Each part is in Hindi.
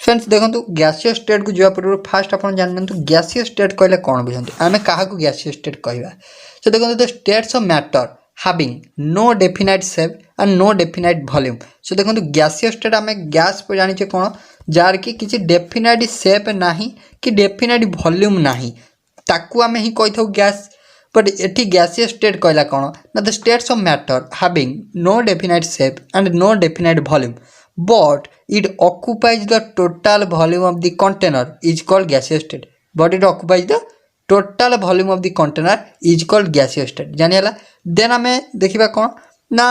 फ्रेंड्स देखो गैसीय स्टेट को जावा पूर्व फास्ट आप जानते गैसीय स्टेट कहले कौन बुझे आम क्या गैसीय स्टेट कहवा। तो देखो the states of matter having no definite shape and no definite volume। सो देखो गैसीय स्टेट आम गैस पर जाने कौन जार कि किसी डेफिनाइट शेप नहीं कि डेफिनाइट वॉल्यूम नहीं ताकू आम ही कही था गैस। बट एटी गैसीय स्टेट कहला कौन ना the states of matter having no definite shape and no definite volume but it occupies the total volume of the container is called gaseous state। but it occupies the total volume of the container is called gaseous state जानिला। देन आम देखा कौन ना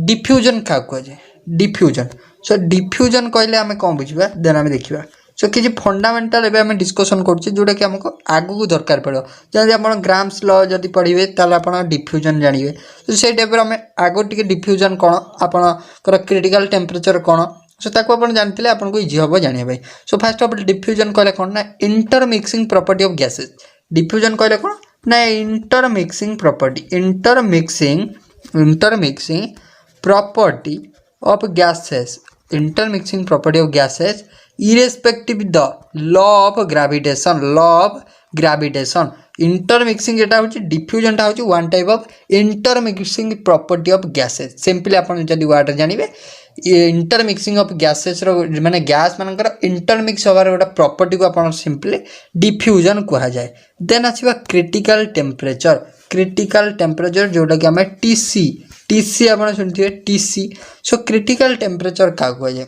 डिफ्यूजन क्या कहुए डिफ्यूजन। सो डिफ्यूजन कहले आम कौन बुझा देन आम देखा। सो किसी फंडामेंटाल एवं आम डिस्कसन करुचे जोटा कि आमको आगू दरकार पड़ो जब आप ग्राम्स लॉ जब पढ़े ताल आप डिफ्यूजन जानवे। तो से टाइप आम आग टे डिफ्यूजन कौन आपंकर क्रिटिकल टेम्परेचर कौन सो ताको आप जानते आपको इजी हम जानापी। सो फास्ट ऑफ डिफ्यूजन कहले कौन ना intermixing property of gases. Diffusion कहले कौन ना intermixing property intermixing property of gases intermixing property of gases irrespective the law of gravitation. Intermixing जेटा होची डिफ्यूजन टा होची one type of intermixing property of gases. Simply आपन जदी वर्ड जानिबे इंटरमिक्सिंग ऑफ गैसेस रो माने गैस मानकर इंटरमिक्स होबार गोटा प्रॉपर्टी को आपन सिंपली डिफ्यूजन कहा जाए। देन आछिबा क्रिटिकल टेम्परेचर जोटा कि हमें टीसी आपन सुनथिबे टीसी। सो क्रिटिकल टेम्परेचर का कहा जाए।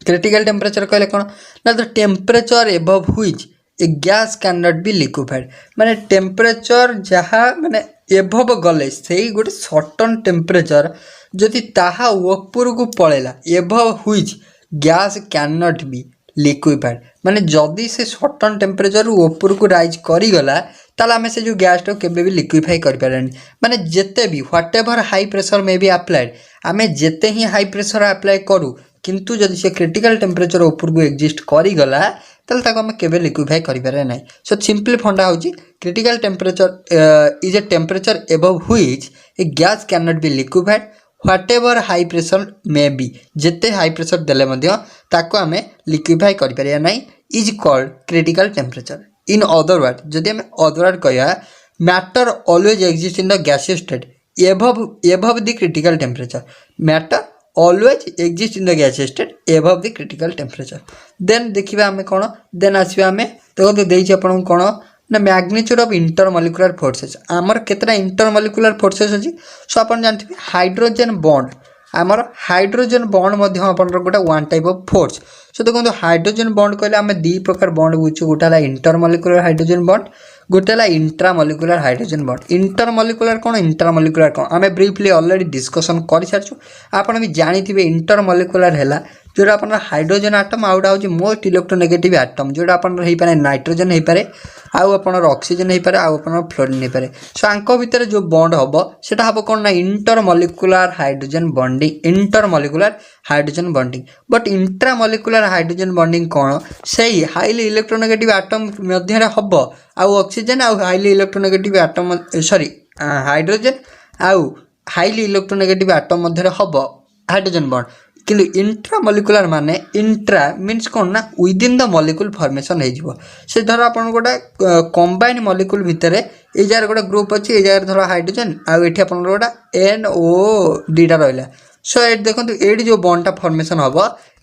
क्रिटिकल टेम्परेचर कहले कौन ना the temperature above which a gas can not be liquefied माने टेम्परेचर जहाँ माने एबव गले से गोटे सर्टन टेम्परेचर जदि ताहा ऊपर को पड़ेला above which gas can not be liquefied माने जदि से सर्टन टेम्परेचर ऊपर को राइज करीगला ताल आम से जो गैस टाक केबे भी लिक्विफाई कर पारानी माने जेते भी what ever high pressure may be applied आम जेते ही हाई प्रेशर अप्लाई करूँ किंतु जदि से क्रिटिकल टेम्परेचर ऊपर को एक्जिस्ट करीगला ताल ताको आम केबे लिक्विफाई कर पारे ना। सो सिंपली फंडा होची critical temperature is a temperature above which a gas can not be liquefied whatever high pressure may be जेते हाई प्रेशर देले मध्य ताको आम लिक्विफाई कर पारे ना is called critical temperature. In other word जदि आम अदर वर्ड कहया matter always exist in the gaseous state above the critical temperature matter always exist in the gaseous state above the critical temperature. Then देखिबा आमे कोन देन आसीबा आमे देखो देइछि आपन कोन ना मैग्नीट्यूड ऑफ इंटरमॉलिक्यूलर फोर्सेस आमर केतना इंटरमॉलिक्यूलर फोर्सेस अछि। सो आपन जानथिबे हाइड्रोजन बॉन्ड आमर हाइड्रोजन बॉन्ड मध्य आपन गोटा वन टाइप ऑफ फोर्स। सो देखो हाइड्रोजन बॉन्ड कहले आमे दी प्रकार बॉन्ड बुझु गोटा ला इंटरमॉलिक्यूलर हाइड्रोजन बॉन्ड गोटे ला इंट्रामॉलिक्यूलर हाइड्रोजन बॉन्ड। इंटरमॉलिक्यूलर कौन इंट्रामॉलिक्यूलर कौन आम ब्रीफली ऑलरेडी डिस्कशन कर सारी आपन भी जानी इंटरमॉलिक्यूलर है जोटा आप हाइड्रोजन आटम आउटा हूँ मोस्ट इलेक्ट्रोनेगेटिव आटम जोटा आप नाइट्रोजन हो पारे आउ ऑक्सीजन हो पारे आउ फ्लोरीन हो पारे। सो आंक भितर जो बॉन्ड हम सेटा हम कौन ना intermolecular hydrogen bonding but intramolecular hydrogen bonding कौन से हाईली इलेक्ट्रोनेगेटिव आटम मध्य हम आउ ऑक्सीजन आउ highly electronegative atom sorry hydrogen आउ हाईली इलेक्ट्रोनेगेटिव आटम मध्य हम हाइड्रोजन बॉन्ड किंतु इंट्रामॉलिक्यूलर माने इंट्रा मीन्स कौन ना विदिन द मॉलिक्यूल फॉर्मेशन हो से धर आप गोटे कंबाइन मॉलिक्यूल भितर ये जार गोटे ग्रुप अच्छी ये जार धर हाइड्रोजन आउ आप गोटा NO2 रहा। सो ये देखो ये जो बॉन्डटा फॉर्मेशन हम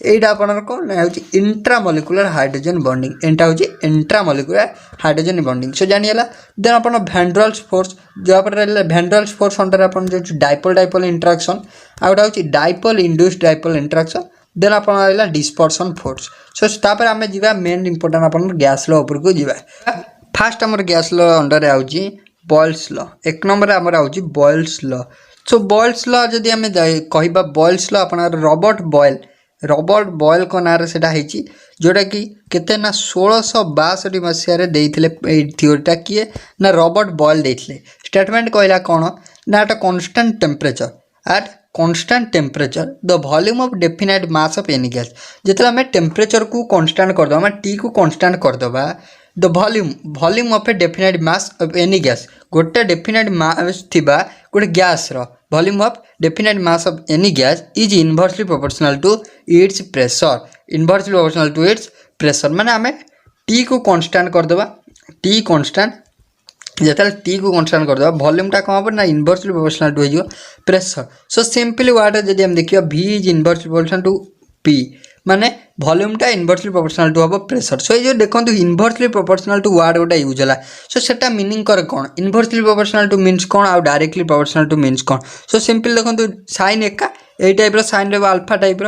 यहाँ आप कौन इंट्रामॉलिक्यूलर हाइड्रोजन बॉन्डिंग एंटा हूँ इंट्रामॉलिक्यूलर हाइड्रोजन बॉन्डिंग। सो जानिला देन आप वैन फोर्स जो आप वैन फोर्स अंडर आप जो डाइपोल इंटरेक्शन आउटा हूँ dipole induced dipole interaction then आप डिस्पर्सन फोर्स। सो तापर आम जा मेन इंपोर्टेंट आप गैस लॉ उपर को जा फास्ट आम गैस लॉ अंडर आउची बॉयल्स लॉ एक नंबर आमर आउची Boyle's law. So Boyle's law जदि आम कहवा बॉयल्स लॉ आप रॉबर्ट बॉयल को नाँ से जोटा कि केते ना 1662 मसीह देते थ्योरीटा किए ना रॉबर्ट बॉयल देते स्टेटमेंट कहला कौन ना at constant temperature the volume of definite mass of any gas जिते आम टेम्परेचर को कांस्टेंट करदे टी को कांस्टेंट करदे the volume of a definite mass of any gas गोटे डेफिनाइट मास थिबा गोटे गैस रो volume of definite mass of any gas is inversely proportional to its pressure inversely proportional to its pressure माने आमे टी को कांस्टेंट कर देबा टी कांस्टेंट जिते टी को कांस्टेंट कर देबा वॉल्यूमटा कम हम ना इनवर्सली प्रोपोर्शनल टू हो प्रेशर सो सिंपली वर्ड जदि हम देखिबा v is inversely proportional to p माने वॉल्यूमटा इनवर्सली प्रोपोर्शनल टू हम प्रेशर सो ये देखो इनवर्सली प्रोपोर्शनल टू वर्ड गोटा यूज है सो सेटा मीनिंग कर कौन इनवर्सली प्रोपोर्शनल टू मीन्स कौन आउ डायरेक्टली प्रोपोर्शनल टू मीन्स कौन सो सिंपल देखो साइन एका यही टाइप साइन रो अल्फा टाइप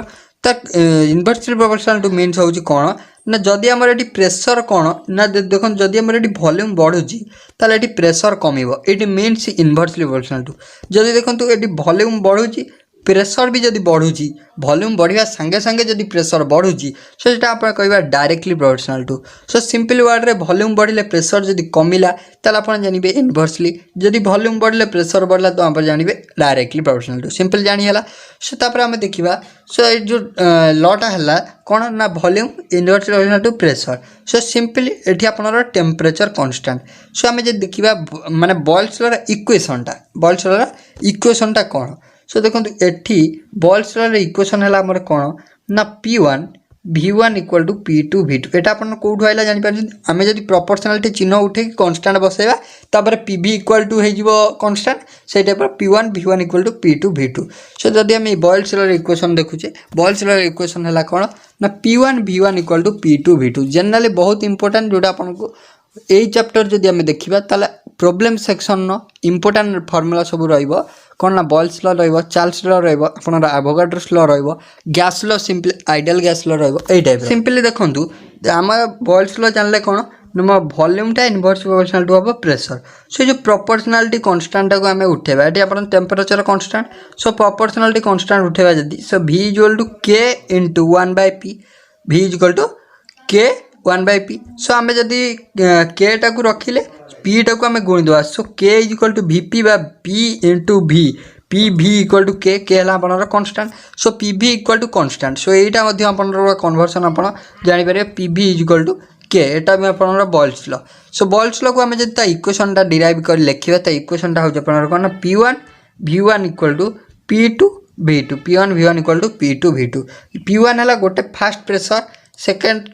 तो इनवर्सली प्रोपोर्शनल टू मीन्स हूँ कौन ना जदि आमर ये प्रेशर कौन ना देखो जदि आमर ये वॉल्यूम बढ़ुची ताले ये प्रेशर कमिबो ये मीन्स इनवर्सली प्रोपोर्शनल टू जदि देखो ये वॉल्यूम बढ़ुची प्रेशर भी जदि बढ़ुची वॉल्यूम बढ़िया संगे संगे जदि प्रेशर बढ़ुची सो सेटा आप कहबा directly proportional to so simple word रे वॉल्यूम बढ़िले प्रेशर जदि कमिला ताले आपण जानिबे इनवर्सली जदि वॉल्यूम बढ़ले प्रेशर बढ़ला तो आप जानिबे डायरेक्टली प्रोपोर्शनल टू सिंपल जानि हला सो तापर हम देखिबा सो ये जो लटा हला कोन ना volume inversely proportional to pressure so simply एठी आपनर टेम्परेचर कांस्टेंट सो हम जे देखिबा माने बॉयल्स ला इक्वेशन टा कोन सो देखो एठी बॉयल्स ला इक्वेशन हला हमर कोन ना p1 v1 equal to p2 v2 एटा अपन कोठु आइला जानि पार हमें जदि प्रोपोर्शनलिटी चिन्ह उठे कांस्टेंट बसेबा तापर pv इक्वल टू हे जिवो कांस्टेंट से type p1 v1 equal to p2 v2 so जदि हम बॉयल्स ला इक्वेशन देखुचे बॉयल्स ला इक्वेशन हला कोन ना p1 v1 equal to p2 v2 generally बहुत इंपोर्टेंट जोटा अपन को एई चैप्टर जदि हम देखिबा ताला प्रॉब्लम सेक्शन नो इंपोर्टेंट फार्मूला सब रहइबो कौन ना बॉयल्स लॉ रहिबो चार्ल्स लॉ रहिबो आपनर एवोगाड्रोस लॉ रहिबो gas law simply ideal gas law रहिबो एई टाइप सिंपली देखंतु हमर बॉयल्स लॉ जानले कोन नम वॉल्यूम टा inverse proportional to pressure so जो प्रोपोर्शनलिटी कांस्टेंट को हमें उठेबा एटी अपन temperature constant so proportionality constant उठेबा जदी so v equal to k * 1/p v equal to k 1/p so हमें जदी k टा को रखिले p टा को हमें गुणी देबा so k equal to vp बा p * v pv equal to k k हला आपनर constant so pv equal to constant so एटा मध्ये आपनर कन्वर्जन आपन जानि पारे pv इक्वल टू k एटा में आपनर Boyle's law so Boyle's law को हमें जदी ता इक्वेशन टा डिराइव कर लिखिबा ता इक्वेशन टा हो आपनर कोन p1 v1 equal to p2 v2 p1 v1 equal to p2 v2 p1 हला गोटे फास्ट प्रेशर सेकंड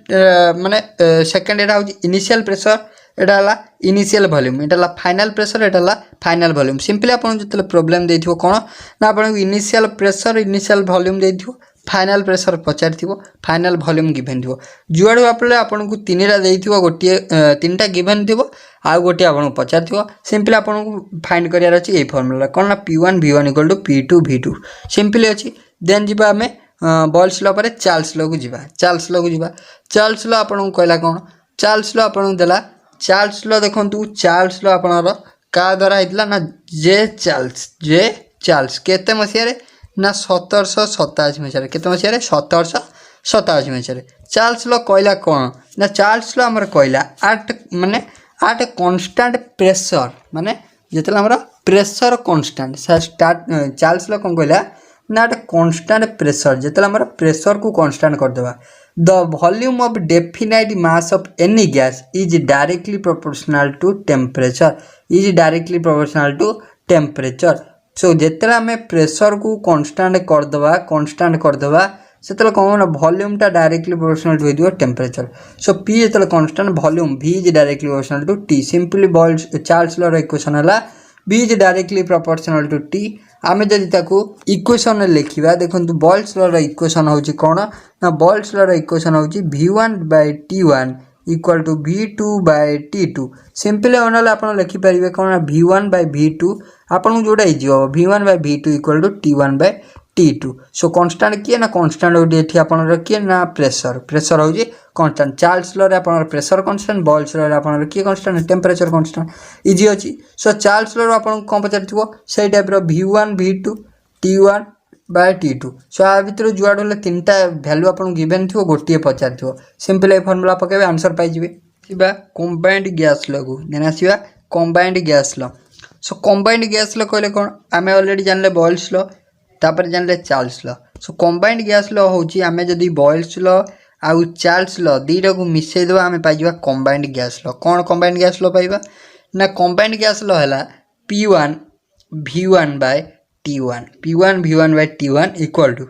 माने सेकंड एटा हो इनिशियल प्रेशर एटा हला इनिशियल वॉल्यूम एटा हला फाइनल प्रेशर एटा हला फाइनल वॉल्यूम सिंपली आपन जतले प्रॉब्लम देथिबो कोन ना आपन इनिशियल प्रेशर इनिशियल वॉल्यूम देथिबो फाइनल प्रेशर पचारथिबो फाइनल वॉल्यूम गिवन थिबो जुआडो आपले आपन को तीनटा देथिबो गोटे तीनटा गिवन थिबो आ गोटे आपन पचारथिबो सिंपली आपन को फाइंड करियार अछि ए फार्मूला कोन ना p1 v1 = p2 v2 simply अछि देन जिबा हमें बॉयल्स लॉ पर चार्ल्स लॉ को जिबा चार्ल्स लॉ आपन को कहला कोन चार्ल्स लॉ आपन देला चार्ल्स लॉ देखंतु चार्ल्स लॉ आपनर का द्वारा हितला ना जे चार्ल्स केते मसिया रे ना 1787 मसिया रे केते मसिया रे 1787 मसिया रे चार्ल्स लॉ कहला कोन ना चार्ल्स लॉ हमर कहला आट कांस्टेंट प्रेशर माने जेतला हमर pressure constant start Charles law कोन कहला ना आट कांस्टेंट प्रेशर जेतला हमर प्रेशर को कांस्टेंट कर देबा the volume of definite mass of any gas is directly proportional to temperature so जेतला हमें प्रेशर को कांस्टेंट कर देबा सेतला कोन वॉल्यूम टा डायरेक्टली प्रोपोर्शनल टू दियो टेम्परेचर सो p जेतला constant volume v is directly proportional to t simply Boyle's Charles law equation हला v is directly proportional to t आमे जदि ताकू इक्वेशन लिखिबा देखंतु बॉयल्स लॉ इक्वेशन होची कोन ना बॉयल्स लॉ इक्वेशन होची v1/t1 equal to v2/t2 simply ओनल आपण लिखि परिबे कोन v1/v2 आपण जोडा हिजियो v1/v2 equal to t1/t2 so constant किए ना कांस्टेंट ओडी एठी आपण किए ना प्रेशर होजी कांस्टेंट चार्ल्स लॉ रे आपण प्रेशर कांस्टेंट बॉयल्स लॉ रे आपण किए कांस्टेंट टेम्परेचर कांस्टेंट इजी अछि सो चार्ल्स लॉ आपण कोन पचारथिबो सेई टाइप रो v1/v2 t1/t2 सो आ भीतर जुआड होले तीनटा वैल्यू आपण गिवन थिबो गोटिए पचारथिबो सिंपल ए फार्मूला पकेबे आंसर पाइ जिवे सिबा कंबाइंड गैस लॉ को देना सिबा combined gas law so combined gas law कहले कोन आमे ऑलरेडी जानले बॉयल्स लॉ तापर जानले Charles law so combined gas law होची आमे जदी बॉयल्स लॉ आउ चार्ल्स लॉ दुईटा को मिसई देवा आम पाइबा कंबाइंड गैस लॉ। कौन कंबाइंड गैस लॉ पाइबा ना कंबाइंड गैस लॉ है P1 V1 by T1 P1 V1 by T1 equal to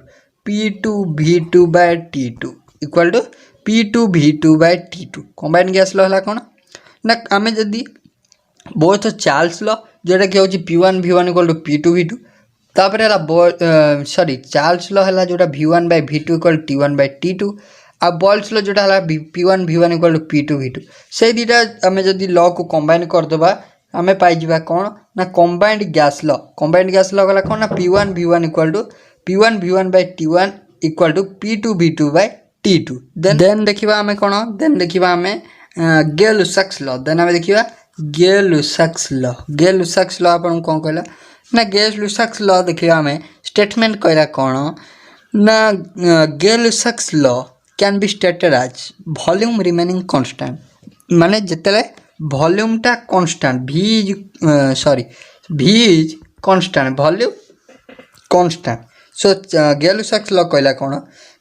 P2 V2 by T2 equal to P2 V2 by T2। Combined gas law है कौन ना आम जदि बोथ चार्ल्स लॉ जोटा कि हूँ P1 V1 equal to P2 V2 तापर है सॉरी चार्ल्स लॉ है जोटा V1 by V2 equal T1 by T2 आ बॉल्स लॉ जोटा है P1 V1 equal to P2 V2 से दुईटा आम जदि लॉ को कंबाइन करदे आम पाइबा कौन ना combined gas law. Combined gas law गला कौन ना P1 V1 equal to P1 V1 by T1 equal to P2 V2 by T2। Then देखिबा आम कौन देन देखिबा आम गै-लुसाक्स लॉ। देन आम देखिबा गै-लुसाक्स लॉ। गै-लुसाक्स लॉ आपन कौन कहला ना गै-लुसाक्स लॉ देखिबा आम स्टेटमेंट कहला कौन ना Gay-Lussac's law can be stated as volume remaining constant माने जितले वॉल्यूम टा constant v is constant volume constant. So Gay-Lussac's law कहला कौन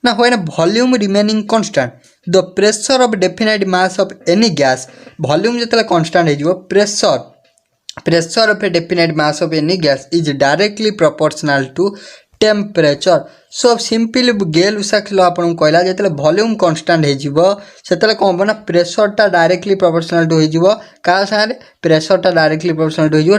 ना when volume remaining constant the pressure of definite mass of any gas volume जितले कांस्टेंट हो pressure of a definite mass of any gas is directly proportional to temperature. So simply Gay-Lussac's law आपन कहला जितले वॉल्यूम कांस्टेंट होतले कौन हम ना प्रेशरटा डायरेक्टली प्रोपोर्शनल टू हो क्या सागर प्रेशरटा डायरेक्टली प्रोपोर्शनल टू हो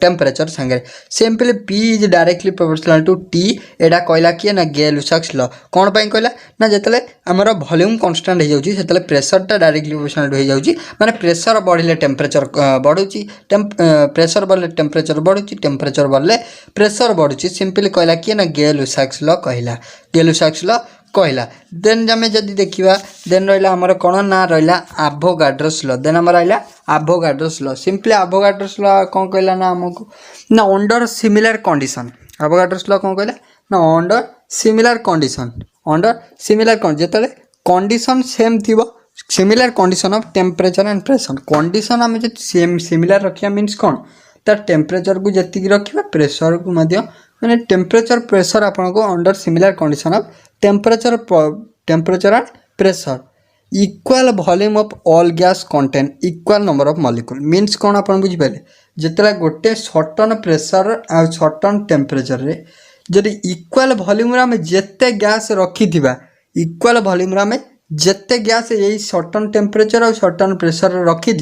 टेम्परेचर सागर। Simply P is directly proportional to T एटा कहला किए ना गै-लुसाक्स लॉ कौन पाई कहला ना जितले आमर वॉल्यूम कांस्टेंट हो जाए प्रेशरटा डायरेक्टली प्रोपोर्शनल टू हो जाए माने प्रेशर बढ़ले टेम्परेचर बढ़ुची प्रेशर बढ़ले टेम्परेचर बढ़ुची टेम्परेचर बढ़ले प्रेशर बढ़ुची सिंपली कहला किए ना गै-लुसाक्स लॉ कहला गै-लुसाक्स लॉ कहला। देन आम जदि देखा देन रहा आमर कौन ना रहा आभोगाड्रोस लॉ। देन आम रहा आभोगाड्रोस लॉ। सिंपली आभोगाड्रोस लॉ कौन कहला ना आमको ना अंडर सिमिलर कंडीशन आभोगाड्रोस लॉ कौन कहला ना अंडर सिमिलर कंडीशन जिते कंडीशन सेम थी similar condition of temperature and pressure condition आम जो सेम सिमिलर रखा मीन्स कौन तार टेम्परेचर को जी रखा प्रेशर को मैंने टेम्परेचर प्रेशर आपन को under similar condition of temperature and pressure equal volume of all gas contain equal number of molecule means कौन आप बुझिपारे जिते गोटे सर्टन प्रेशर आ सर्टन टेम्परेचर रे जदि इक्वल वॉल्यूम आम जिते गैस रखी इक्वल वॉल्यूम आम जिते गैस यही सर्टन टेम्परेचर और सर्टन प्रेशर रखी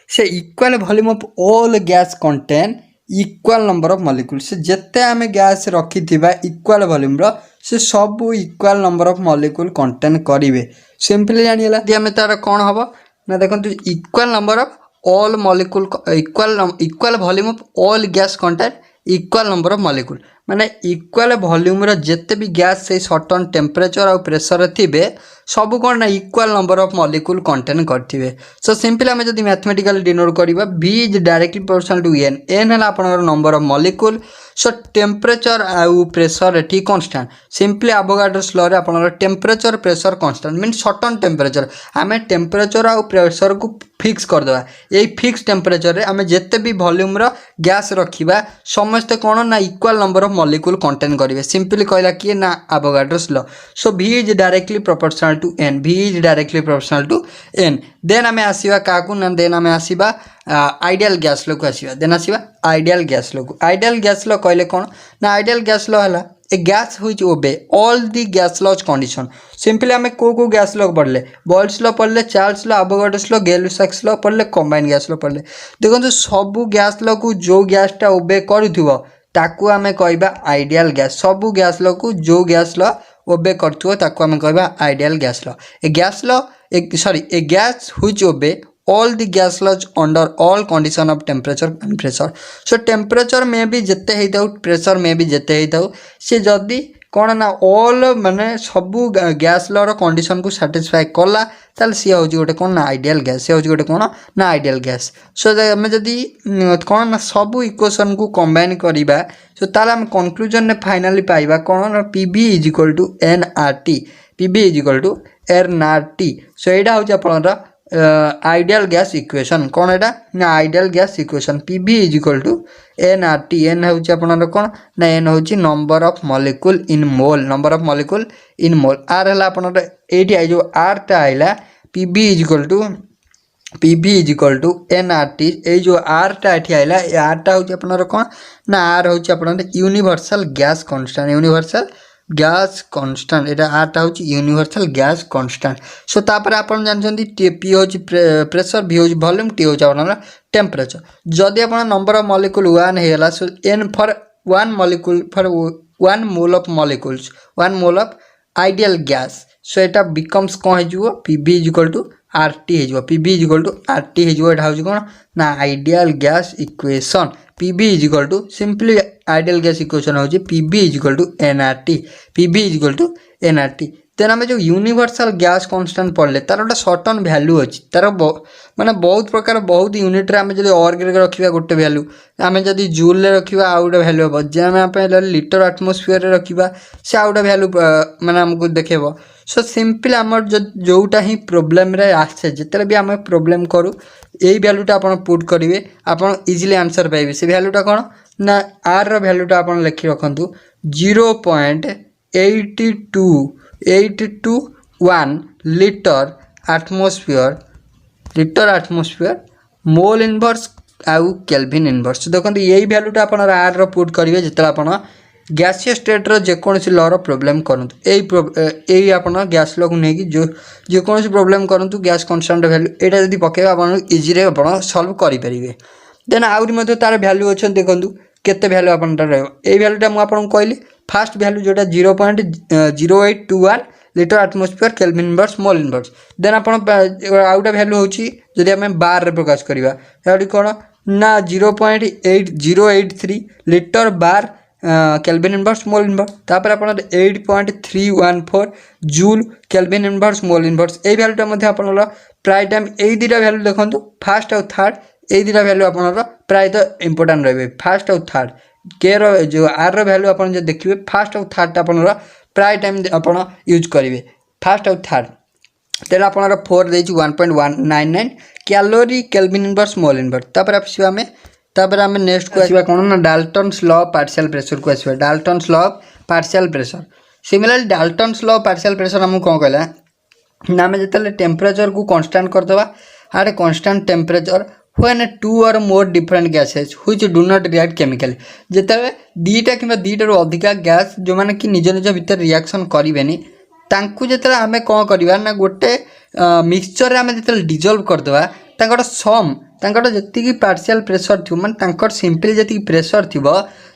से equal volume of all gas contain equal number of molecule से जिते आम गैस रखी इक्वल वॉल्यूम से सब equal number of molecule contain करेंगे। सिंपली जानिला आम तार कौन हम ना देखो equal number of all molecule equal volume of all gas contain equal number of molecule माने इक्वल वॉल्यूम जिते भी गैस से सर्टन टेम्परेचर और प्रेशर थे सब कौन ना equal number of molecule contain करेंगे। सो सिंपली आम जब मैथमेटिकल डिनोट करवा V is directly proportional to n n है आपनकर number of molecule so temperature आउ प्रेशर एटी कांस्टेंट सिंपली आभोगाड्रोस लॉ रे आपनकर temperature pressure constant mean certain temperature आम टेम्परेचर आउ प्रेशर को फिक्स करदे यही फिक्स टेम्परेचर आम जिते भी वॉल्यूम गैस रखा समस्ते कौन ना equal number of molecule contain करेंगे। सिंपली कहला किए ना Avogadro's law. So V is directly proportional to n V is directly proportional to n। Then आम आसवा क्या ना देन आम आसवा आइडियल गैस लॉ को आसवा देन आसवा आइडियल गैस लॉ को। आइडियल गैस लॉ कहले कौन ना आइडियल गैस लॉ है a gas which obey all the gas laws condition. Simply आम को गैस लॉ पढ़ले बॉल्स लॉ पढ़ले Charles law Avogadro's law Gay-Lussac's law पढ़ले कंबाइंड गैस लॉ पढ़ले देखो सबू गैस लॉ को जो गैसटा ओबे करुथिबो ताकू आमे कहबा आइडियल गैस सबू गैस लॉ को जो गैस लॉ ओबे करथुबो ताकू आमे कहबा ideal gas law. A gas law a gas which obey all the gas laws under all condition of temperature and pressure। so temperature में भी जिते ही थाउ प्रेशर में भी जिते ही थाउ से जदि कौन ना ऑल माने सबू गैस लॉ कंडीशन को सैटिस्फाई कला ताल सी हूँ गोटे कौन ना आइडियल गैस सी हूँ गोटे कौन ना आइडियल गैस। सो आम जदि कौन ना सबू इक्वेशन को कंबाइन करवा सो ताल आम कंक्लूजन में फाइनाली पाइबा कौन ना PV is equal to nRT PV is equal to nRT। So यहाँ हूँ आपन आइडियल गैस इक्वेशन कौन एटा ना ideal gas equation PV is equal to nRT n होची आपनर कौन ना एन होची number of molecule in mole number of molecule in mole R हला आपनर एटी आई जो आर टा आइला PV is equal to nRT ए जो आर टा एठी आइला ए आर टा होची आपनर कौन ना आर होची आपनर universal gas constant universal gas constant एटा आरटा होची यूनिवर्सल गैस कांस्टेंट सो तापर आपण जानछंती पी होची प्रेशर भी होची वॉल्यूम टी होची आपनर टेम्परेचर जदि आपण नंबर ऑफ मॉलिक्यूल 1 हेला so n for 1 molecule for 1 mole of molecules 1 mole of ideal gas so एटा बिकम्स कोन हेजो PV is equal to RT हेजो PV is equal to RT हेजो एटा होची कोन ना ideal gas equation PV is equal to simply ideal gas equation होची PV is equal to nRT PV is equal to nRT then आम जो यूनिवर्सल गैस कांस्टेंट पढ़ले तार गोटे सर्टन भैल्यू अच्छी तार माने बहुत प्रकार बहुत यूनिट रे आम जब ऑर्ग रखा गोटे भैल्यू आम जब जूल रखा आउ गोटे भैल्यू हम जे आम लिटर आटमोस्फियर रखा से आउ गोटे भैल्यू माने आमको देखेब सो सिंपल आम जोटा ही प्रोब्लेम रे आसे जिते भी आम प्रोब्लेम करूँ यही भैल्यूटा आप पुट करेंगे आप इजिली आंसर पाइबे से भैल्यूटा कौन ना आर रो भैल्यूटा आप लिखि रखु 0.821 लिटर आटमोस्फियर मोल इनवर्स आउ केल्विन इनवर्स देखो यही भैल्यूटा आप आर रो पुट करेंगे जिते आप गैसीय स्टेट रो जेकोसी लर प्रोब्लेम करूँ यही आप गैस लो को लेकिन जो जेकोसी प्रोब्लेम करूँ गैस कांस्टेंट वैल्यू यहाँ जब पकेबा आप इजिली आप सल्व करेंगे देन आहरी तार भैल्यू अच्छे देखूँ केते भैल्यू आप यही भैल्यूटा मुझे कहली फास्ट भैल्यू जोटा 0.0821 litre atmosphere kelvin inverse mole inverse then आप आउटा भैल्यू होची जदि आम बार रे प्रकाश करवा कौन ना 0.8083 लिटर बार केल्विन इनवर्स मोल इनवर्स तापर आप 8.314 joule kelvin inverse mole inverse यही भैल्यूटा प्राय टाइम यही दुटा भैल्यू देखो फास्ट आउ थर्ड यही दुटा भैल्यू आप प्रायतः इंपोर्टाट रही फास्ट आउ थर्ड के रो जो आर रो भैल्यू आप देखिए फास्ट आउ थर्ड आप प्राय टाइम आप यूज करेंगे फास्ट आउ थर्ड तेल आप 4 देती 1.199 calorie kelvin inverse mole inverse तापर आम नेक्स्ट को आसवा कौन ना डाल्टन्स लॉ पार्शियल प्रेशर को आसवा Dalton's law partial pressure similarly Dalton's law partial pressure आमको कौन कहला ना आम जो टेम्परेचर को कांस्टेंट करदे आट constant temperature when two or more different gases which do not react chemically जिते दीटा कि दीटा रू अधिका गैस जो मैंने कि निज निज भितर रिएक्शन करें तांकु जिते आम कौन करवा ना गोटे मिक्सचर आम जो डिजल्व करदे तांकर सम तांकर जी पार्शियल प्रेशर थी माने सिंपली जी प्रेशर थी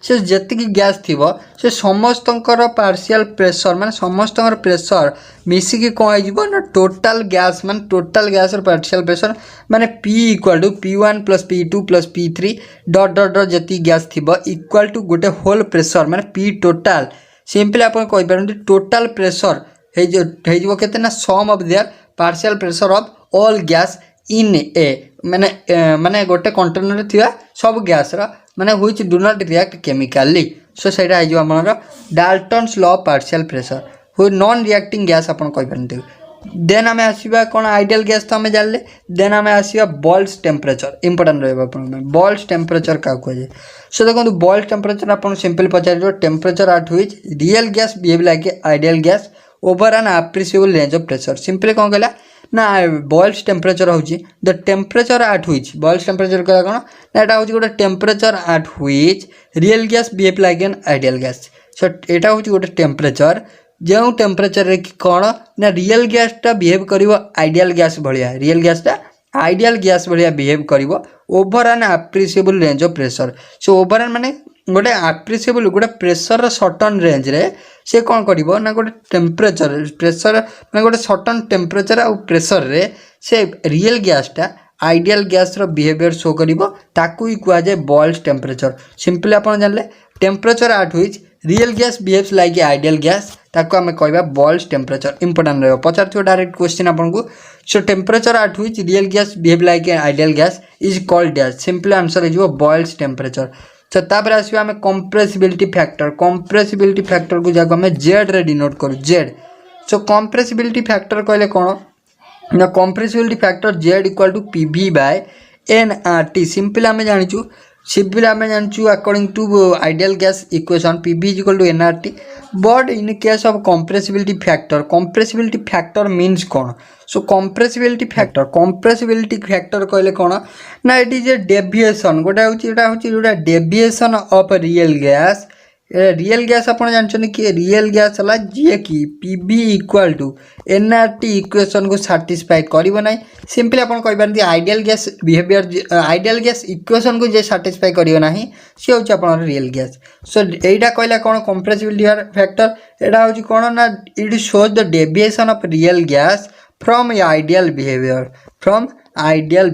से जी गैस थी से समस्त पार्शियल प्रेशर माने समस्त प्रेशर मिसिकी कौन हो ना टोटाल गैस माने टोटाल गैस पार्शियल प्रेशर माने P equal to P1 plus P2 plus P3 dot dot dot जी गैस थी इक्वल टू गोटे होल प्रेशर माने P टोटाल सिंपली आप टोटाल प्रेशर के ना sum of their partial pressure of all gas in a माने गोटे कंटेनर थी सब गैस माने which do not react chemically so सेटा है जो हमर डाल्टन्स लॉ पार्शियल प्रेशर हुई नॉन रिएक्टिंग गैस अपन कहि परंते देन आम आसवा कौन आइडियल गैस तो आम जानले देन आम आसवा बॉयल्स टेम्परेचर इंपोर्टेंट रहा बॉयल्स टेम्परेचर क्या कहुए सो देखो बॉयल्स टेम्परेचर आप सिंपल पचार temperature at which real gas behave like ideal gas over an appreciable range of pressure simply कौन कहला ना बॉयल्स टेम्परेचर हूँ the temperature at which Boyle's temperature कहला कौन ना यहाँ हूँ गोटे temperature at which real gas behave like an ideal gas so यहाँ हूँ गोटे टेम्परेचर जो टेम्परेचर कि कौन ना रियल गैसटा बिहेव कर आइडियल गैस भाया रियल गैसटा आइडियल गैस भाया बिहेव कर over an appreciable range of pressure so over an माने गोटे अप्रिशिएबल गोटे प्रेशर सर्टन रेंज रे से कौन करिवो ना गोटे टेम्परेचर प्रेशर ना गोटे सर्टन टेम्परेचर आ प्रेशर रे से रियल गैसटा आइडियल गैस रो बिहेवियर शो करिवो ताकू ही कुआ जाय बॉयल्स टेम्परेचर सिंपली आपण जानले temperature at which real gas behaves like ideal gas ताको आम कहवा बॉयल्स टेम्परेचर इंपोर्टेंट रहा पचार डायरेक्ट क्वेश्चन आपको सो temperature at which real gas behave like ideal gas is called gas simply answer हो बॉयल्स टेम्परेचर सो तापर आसवा आम कंप्रेसिबिलिटी फैक्टर को जाको आम जेड रे डिनोट करूँ जेड सो कंप्रेसिबिलिटी फैक्टर कहले कौन ना compressibility factor Z equal to PV by nRT simple आम जाचु सिंपल आम जाचु according to ideal gas equation PV equal to nRT but in case of compressibility factor means कौन सो कंप्रेसिबिलिटी फैक्टर कहले कौन ना इट इज ए डेविएशन गोटे हूँ डेविएशन ऑफ रियल गैस आप जानते कि रियल गैस है जी कि PV equal to nRT equation को साटिस्फाई करना सिंपली आप कहींपारे ideal gas behaviour ideal gas equation को जे साटिस्फाई करना सी हूँ आप रियल गैस सो यहाँ कहला कौन कंप्रेसिबिलिटी फैक्टर यहाँ हूँ कौन ना it shows the deviation of real gas from ideal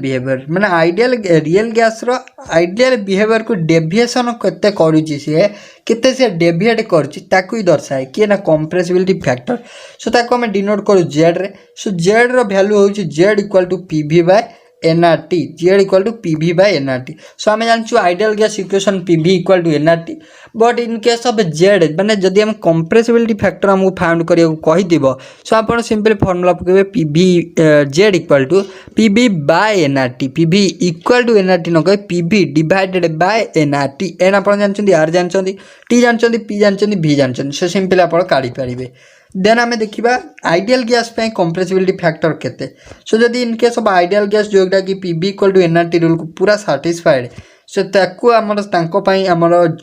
behaviour माने आइडियल रियल गैस रो आइडियल बिहेवियर को डेविएशन केते करूची से डेविएट करूची ताकू ही दर्शाए किए ना कंप्रेसिबिलिटी फैक्टर सो ताको हम डिनोट करू जेड रे सो जेड रो वैल्यू होची Z equal to PV by nRT Z equal to PV by nRT so आम जानचु ideal gas equation PV equal to nRT but in case of Z माने जदि हम कंप्रेसिबिलिटी फैक्टर हमको फाउंड करिया कहिदिबो सो आपण सिंपल फार्मूला पकेबे PV Z equal to PV by nRT PV equal to nRT न कहे PV divided by nRT N आपण जानचंदी आर जानचंदी टी जानचंदी पी जानचंदी v जानचंदी सो सिंपल आपण काढी परिबे देन आम देखा आइडियल गैस पे कंप्रेसिबिलिटी फैक्टर केते सो जदि in case of ideal gas जोटा कि PV equal to nRT rule को पूरा साटिस्फाइड सो ताकू आमर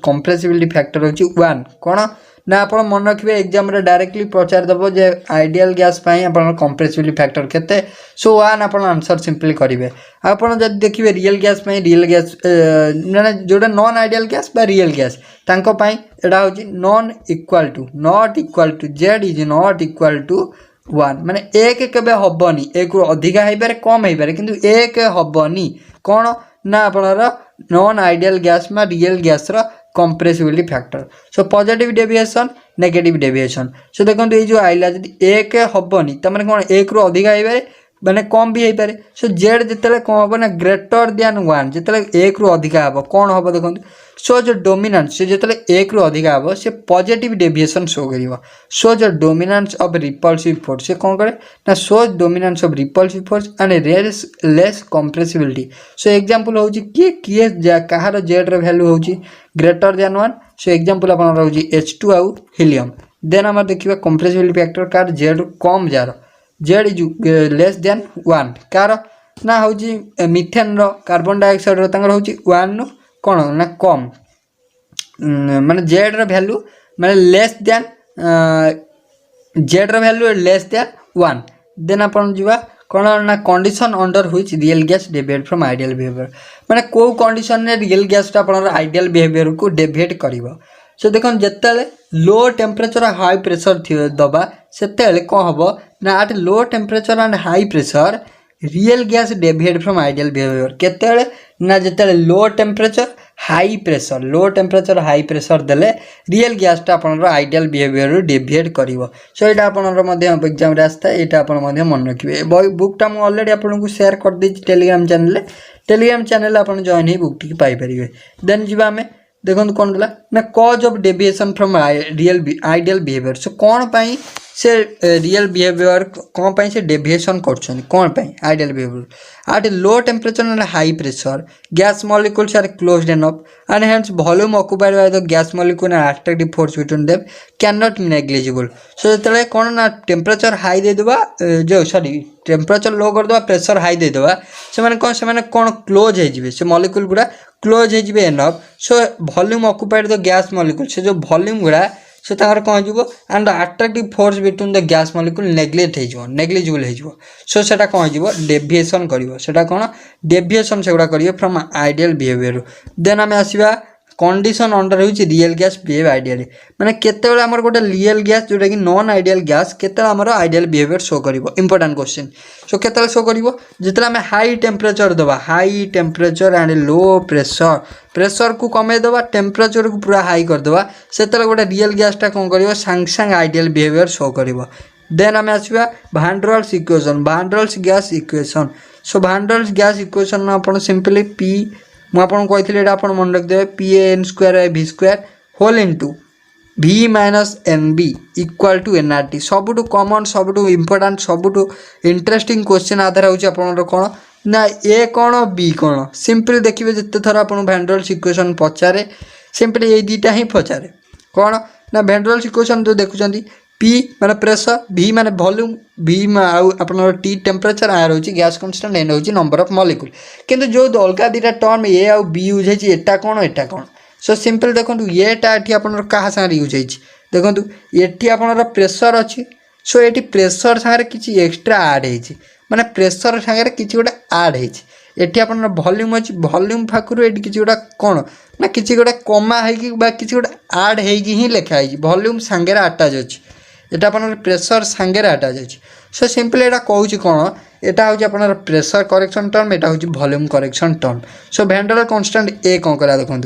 कंप्रेसिबिलिटी फैक्टर होची 1 कौन ना आप मन रखिए एग्जाम रे डायरेक्टली पचार दबो जे आइडियल गैस कंप्रेसिबिलिटी फैक्टर केते सो 1 आप आंसर सिंपली करेंगे आपड़ जब देखिए रियल गैस माने जोटा नॉन आइडियल गैस बा रियल गैस तांकोपाई एटा होची not equal to Z is not equal to 1 माने एक केबे हबनी एक अधिका हो पारे कम हो पारे किंतु एक हबनी कौन ना आपणर नॉन आइडियल गैस में रियल गैस रो compressibility factor so positive deviation negative deviation so देखो ये जो आइला जब एक हबनी तमें कौन एक रु अधिका हो पारे माने कम भी हो पारे सो जेड जिते कौन हम ना ग्रेटर दैन 1 जिते एक रु अधिका हम कौन हम देखो सो जो डोमिनेंस से जो एक रु अधिका हम से पॉजिटिव डेविएशन शो कर सो जो डोमिनेंस ऑफ रिपल्सिव फोर्स से कौन करे ना so dominance of repulsive force and less compressibility so example होची किए कहार जेड रो वैल्यू होची ग्रेटर दैन 1 सो एग्जांपल अपन रहउची H2 आउ हीलियम देन हम देखिबा कंप्रेसिबिलिटी फैक्टर कार जेड कम जार जेड इज लेस दैन 1 कार ना होची मिथेन रो कार्बन डाइऑक्साइड रो तांगर होची 1 नु कौन ना कम माने जेड रो वैल्यू माने लेस दैन जेड रो वैल्यू लेस दैन 1 देन अपन जीवा कौन ना condition under which real gas deviate from ideal behaviour माने को कंडीशन ने रियल गैस अपन आइडियल बिहेवियर को डेविएट करिवो सो देखो जिते लो टेम्परेचर हाई प्रेशर दबा से कौन हम ना eight low temperature and high pressure real gas deviate from ideal behaviour केते ना जिते लो टेम्परेचर हाई प्रेशर देले रियल गैसटा अपन आइडियल बिहेवियर डेविएट कर सो यहाँ आप एग्जाम आसता है यहाँ आप मन रखिए बुकटा मुझे अलरेडी आपको शेयर कर दी टेलीग्राम चैनल आप जॉइन ही बुक टी पाइपर देन जी आम देखो कौन देला ना cause of deviation from ideal behaviour so कौन पाई से रियल बिहेवियर कौन पाई से डेविएशन कर कौन पाई ideal behaviour at low temperature and high pressure gas molecules are closed enough and hence volume occupied by the gas molecule and attractive force between them can not be negligible so जो कौन ना टेम्परेचर हाई देदेबा जो सॉरी टेम्परेचर लो करदेबा प्रेशर हाई देदेबा से कौन क्लोज हो से मॉलिक्यूल गुड़ा क्लोज हो enough so volume occupied the gas molecule से जो वॉल्यूम गुड़ा से कौन हो and attractive force between the gas molecule negligible हो सो से कौन हो डेविएशन कर कौन डेविएशन से गुड़ा करेंगे फ्रॉम आइडियल बिहेवियर देन आम आसवा कंडीशन अंडर होची रियल गैस बिहेव आइडियली माने केते बेले हमर गोटे रियल गैस जोटा कि नॉन आइडियल गैस केते हमर आइडियल बिहेवियर शो करिवो इंपोर्टेंट क्वेश्चन सो केते शो करिवो जितला हम हाई टेम्परेचर दबा high temperature and low pressure को कमे दबा टेम्परेचर को पूरा हाई कर दबा सेते गोटे रियल गैसटा कोन करिवो सांग आइडियल बिहेवियर शो करिवो देन आम आसवा van der Waals gas equation so van der Waals gas equation आपण सिंपली पी मुझे कही आप मन रखिदे PAN² V² whole into V minus N B equal to N R T सबुठ कमन सबुठ इम्पोर्टाट सबुठ इंटरेस्टिंग क्वेश्चन आधार होची आपनर कौन ना ए कौन बी कौन सिंपली देखिए जिते थर आप van der Waals equation पचारे simply ये दुईटा ही पचारे कौन ना वैन डर वाल्स इक्वेशन जो देखुं पी माने प्रेशर भी माने वॉल्यूम भी आप टी टेम्परेचर आर होची गैस कांस्टेंट एन होची नंबर ऑफ मॉलिक्यूल किंतु जो अलग दुटा टर्म ए आउ बी यूज होची एटा कौन सो सिंपल देखो येटा ये आप क्या सागर यूज होती देखो ये आपनर प्रेशर अच्छी सो ये प्रेशर सागर किसी एक्सट्रा आड हो माने प्रेशर सागर किसी गोटे आड होती आप वॉल्यूम अच्छी वॉल्यूम पाखु ये किसी गोटा कौन ना किसी गोटे कमा हो किसी गोटे आड हो लिखाई वॉल्यूम सांगे आटाच अच्छी এটা আপনার প্রেসর সাঙ্গেরে আটাচ আছে সো সিম্পলি এটা কৌছি কোণ এটা হচ্ছে আপনার প্রেসর করেকশন টর্ম এটা হচ্ছে volume correction term so van der Waals constant A কোণ করা দেখুন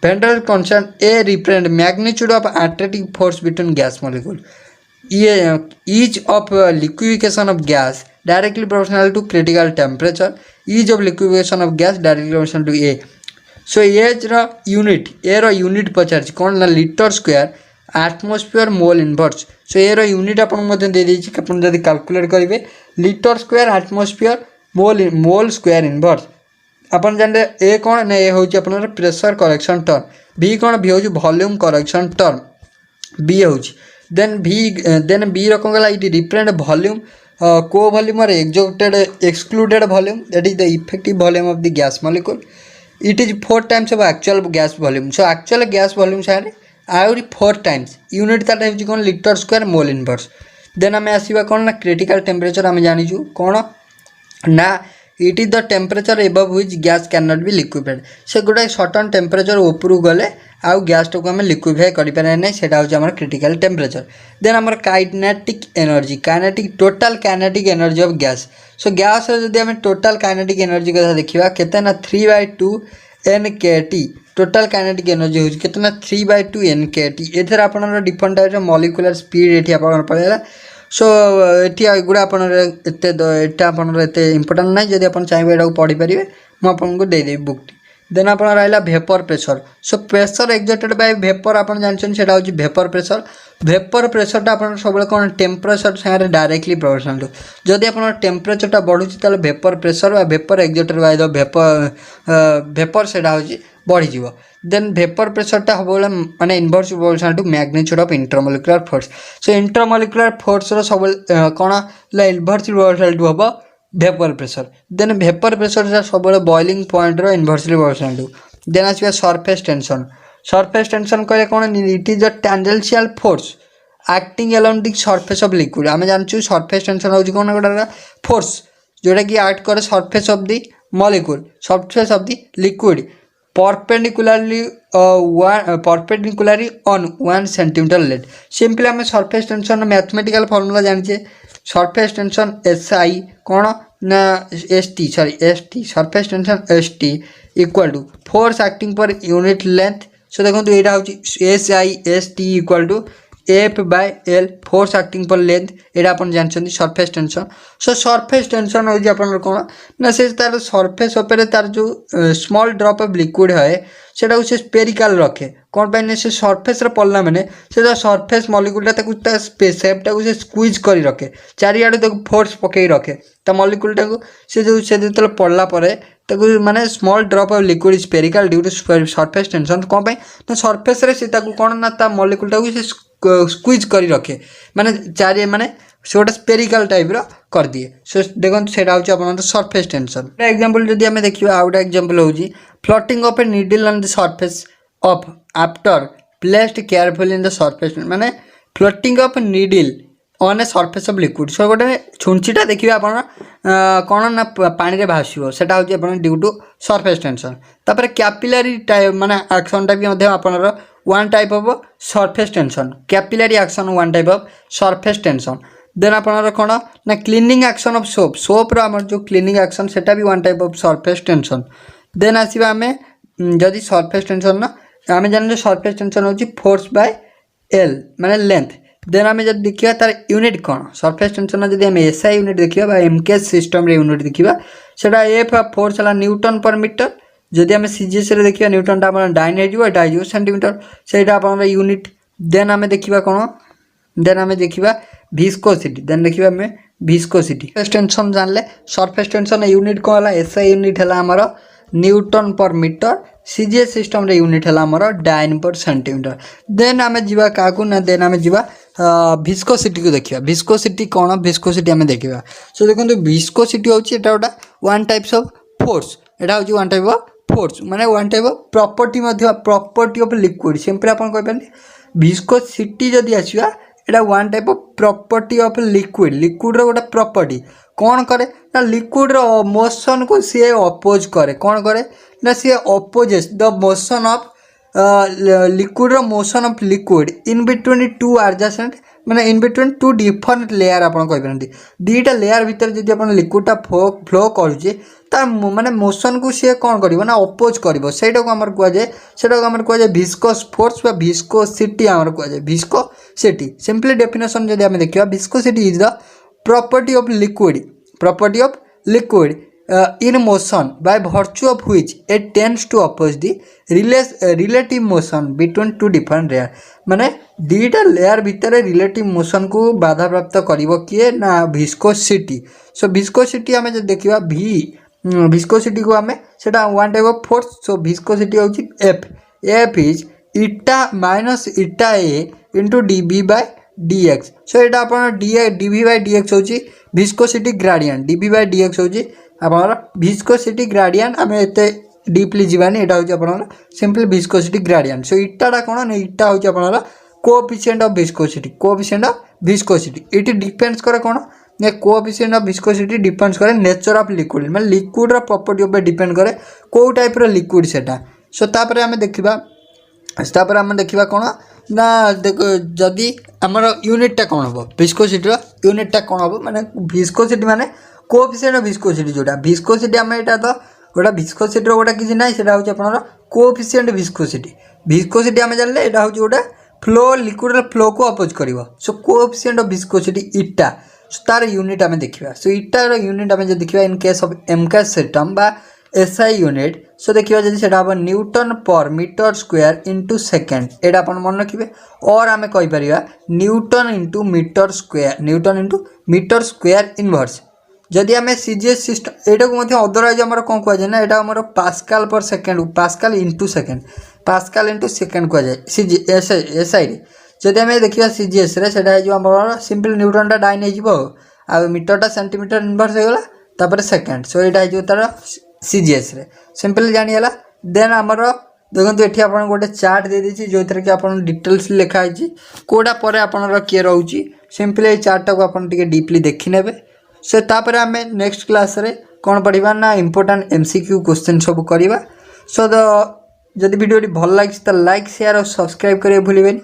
van der Waals constant A represent magnitude of attractive force between gas molecule each of liquefaction of gas directly proportional to critical temperature each of liquefaction of gas directly proportional to a so a रो यूनिट पचार कौन ना litre square atmosphere mole inverse so ये यूनिट आपको दे जब कैलकुलेट करेंगे litre square atmosphere mole square inverse आप जानते ए कौन ना ए हूँ आप प्रेशर करेक्शन टर्म बी कौन बी हूँ वॉल्यूम करेक्शन टर्म बी हूँ देन बी रकम गला ये रिप्रेजेंट वॉल्यूम को वॉल्यूम और excluded volume that is the effective volume of the gas molecule it is 4 times of actual gas volume so actual gas volume सारे आउरी 4 टाइम्स यूनिट तार हो कौन litre square mole inverse then आम आसवा कौन ना क्रिटिकल टेम्परेचर आम जाचु कौन ना it is the temperature above which gas can not be liquefied से गोटे सर्टन टेम्परेचर उपरू गले आउ गैस टाक आम लिक्विफाई करें ना से हूँ क्रिटिकल टेम्परेचर देन आम kinetic energy total kinetic energy of gas so gas जब आम टोटल काइनेटिक एनर्जी कथा देखा केते ना 3/2 NKT टोटल काइनेटिक एनर्जी होगी कितना 3/2 NKT एथर आप डिफरेंट टाइप मॉलिक्यूलर स्पीड ये आप पड़ेगा सो ये गुड़ा आपते इंपोर्टाट ना जब आप चाहिए यहाँ पढ़ी पारे मुझे देदेवी बुकटी देन आप रहा vapour pressure so pressure exerted by vapour आप जानते हैं हूँ भेपर प्रेशरटा आप सब कौन टेम्परेचर सागर डायरेक्टली प्रोपोर्शनल टू जदि आप टेम्परेचरटा बढ़ुची vapour pressure vapour exerted by the vapour से बढ़ीज देन भेपर प्रेशरटा हम माने inverse proportional to magnitude of intermolecular force so intermolecular force सब कौन इनवर्स प्रोपोर्शनल टू हम vapour pressure then vapour pressure सब बॉइलिंग पॉइंट रो inversely proportional to then आसवा surface tension कहले कौन it is the tangential force acting along the surface of liquid आम जानचु सरफेस टेंशन होची कौन गोटे फोर्स जोटा कि एक्ट करे surface of the molecule surface of the liquid perpendicularly on 1 centimetre let simply आम सरफेस टेंशन मैथमेटिकल फॉर्मूला जानिए सरफेस टेंशन SI कौन ना ST surface tension ST equal to force acting per unit length so देखो यहाँ हूँ SI ST equal to F/L force acting per length यहाँ आप जानते surface tension so surface tension हूँ आप कौन ना से तार सरफेस उपर तार जो स्मॉल ड्रॉप ऑफ लिक्विड है सेटा से स्पेरिकल रखे कौन पाई से सरफेस पड़ला मैंने से सरफेस मॉलिक्यूलटा सेपटा को स्क्वीज कर रखे चारिआडे फोर्स पकई रखे ता मॉलिक्यूलटा को से जो पड़ला माने small drop of liquid spherical due to surface tension कौन पाई ना सरफेस से कौन ना ता मॉलिक्यूलटा को स्क्वीज कर रखे माने चारि माने से गोटे स्पेरिकल टाइप कर दिए सो देखो से हूँ सरफेस टेंशन एग्जांपल जदि आम देखा आउ गोटे एग्जांपल हूँ floating of a needle on the surface of after placed careful in the surface माने floating of needle on a surface of liquid so गोटे छुंचीटा देखिए आप कौन ना पानी रे भासो से हूँ ड्यू टू सरफेस टेंशन तापर कैपिलरी टाइप माने एक्शनटा भी आपनर one type of surface tension capillary action one type of surface tension then आपनर कौन ना क्लीनिंग एक्शन ऑफ सोप आम जो क्लीनिंग एक्शन सेटा भी one type of surface tension then आसवा आम जदि सरफेस टेंशन ना आम जाने सरफेस टेंशन हूँ फोर्स बाय L माने लेंथ देन आम जब देखा तार यूनिट कौन सरफेस टेंशन जब आम SI यूनिट देखा MKS सिस्टम यूनिट देखा सेटा F फोर्स है न्यूटन पर मीटर जदि आम CGS देखा न्यूटनटा डाइन हो सेंटीमीटर से यूनिट देन आम देखा कौन देन आम देखा विस्कोसिटी देन देखा आम विस्कोसिटी सरफेस टेंशन जानले सरफेस टेंशन यूनिट कौन है एसआई यूनिट है आमर न्यूटन पर मीटर सीजीएस सिस्टम रे यूनिट है आमर डाइन पर सेंटीमीटर देन आम जा क्या ना देन आम जा विस्कोसिटी को देखा विस्कोसिटी कौन विस्कोसिटी आम देखा सो देखो विस्कोसिटी हूँ गोटे वन टाइप्स ऑफ फोर्स यहाँ हूँ वन टाइप ऑफ फोर्स माने one type of property of liquid simple आप कह विस्कोसिटी जदि आसवा एटा one type of property of liquid गोटे प्रॉपर्टी कौन करे ना लिक्विड मोशन को सी अपोज करे कौन करे ना सी opposes the motion of liquid motion of liquid in between two adjacent माने in between two different layer आप कही दीटा लेयर भितर जब आप लिक्विडटा फ्लो करुचे माने मोशन को सी कौन कर अपोज कर सहीटा को आमर कहुए सेटा को आमर कहुए विस्कोस फोर्स बा विस्कोसिटी आमर कहुए विस्कोसिटी सिंपली डेफिनेशन जब आम देखा viscosity is the property of liquid in motion by virtue of which it tends to oppose the relative motion between two different layer माने दीटा लेयर भितर रिलेटिव मोशन को बाधा प्राप्त करिवो किए ना विस्कोसिटी सो विस्कोसिटी आमे जे देखिबा विस्कोसिटी को आमे सेटा one type of force so viscosity होची F is eta minus eta A into dv by dx सो एटा अपन डीवी बाय dx होची viscosity gradient dv by dx होची आपन विस्कोसिटी ग्रेडियंट आम एत डीपली जीवानी यहाँ हूँ आप सिंपल विस्कोसिटी ग्रेडियंट सो इटाटा कौन इटा हूँ आप कोएफिशिएंट ऑफ विस्कोसिटी ये डिपेंड्स करे कौन ना कोएफिशिएंट ऑफ विस्कोसिटी डिपेंड्स करे नेचर ऑफ लिक्विड मैं लिक्विड प्रॉपर्टी उपर डिपेंड करे कौ टाइप लिक्विड सेटा सो तापर आम देखा कौन ना देख जदि आमर यूनिटा कौन हम विस्कोसिटी यूनिटा कौन हम माने विस्कोसिटी माने कोएफिशिएंट ऑफ विस्कोसिटी जोटा विस्कोसिटी आम यहाँ तो गोटा विस्कोसिटी गोटा किसी ना से आप कोएफिशिएंट विस्कोसिटी आम जानले यहाँ हूँ गोटे फ्लो लिक्विड फ्लो को अपोज कर सो कोएफिशिएंट ऑफ विस्कोसिटी इटा तार यूनिट आम देखा सो इटार यूनिट आम देखा इन केस ऑफ एमकेएस सिस्टम बा एसआई यूनिट सो देखिए जब से न्यूटन पर मीटर स्क्वायर इंटू सेकेंड यहाँ आप मन रखिए और आम कहीपर newton into metre square inverse जदि आम सीजीएस सिस्टम यहाँ को अदरवाइज आम कौन कहुए ना यहाँ आम pascal per second pascal into second कहुए एसआई जदि आम देखा सीजीएस आम सिंपल न्यूटनटा डाइन हो मीटरटा सेंटीमीटर इनवर्स होगा तापर सेकेंड सो यहाँ हो तार सीजीएस सिंपल जानीगला देन आमर देखो ये आप गोटे चार्ट दे दी जो थी कि आप डिटेल्स लिखाई कौटा पर आपंकर किए रोचे सिंपल ये चार्टा को आप डीपली देखी ने सो तापर आम नेक्स्ट क्लास रे कौन पढ़ा ना इंपोर्टेंट एमसीक्यू क्वेश्चन सब करवा सो जदि वीडियो भल लगी तो लाइक शेयर और सब्सक्राइब करें भूलें।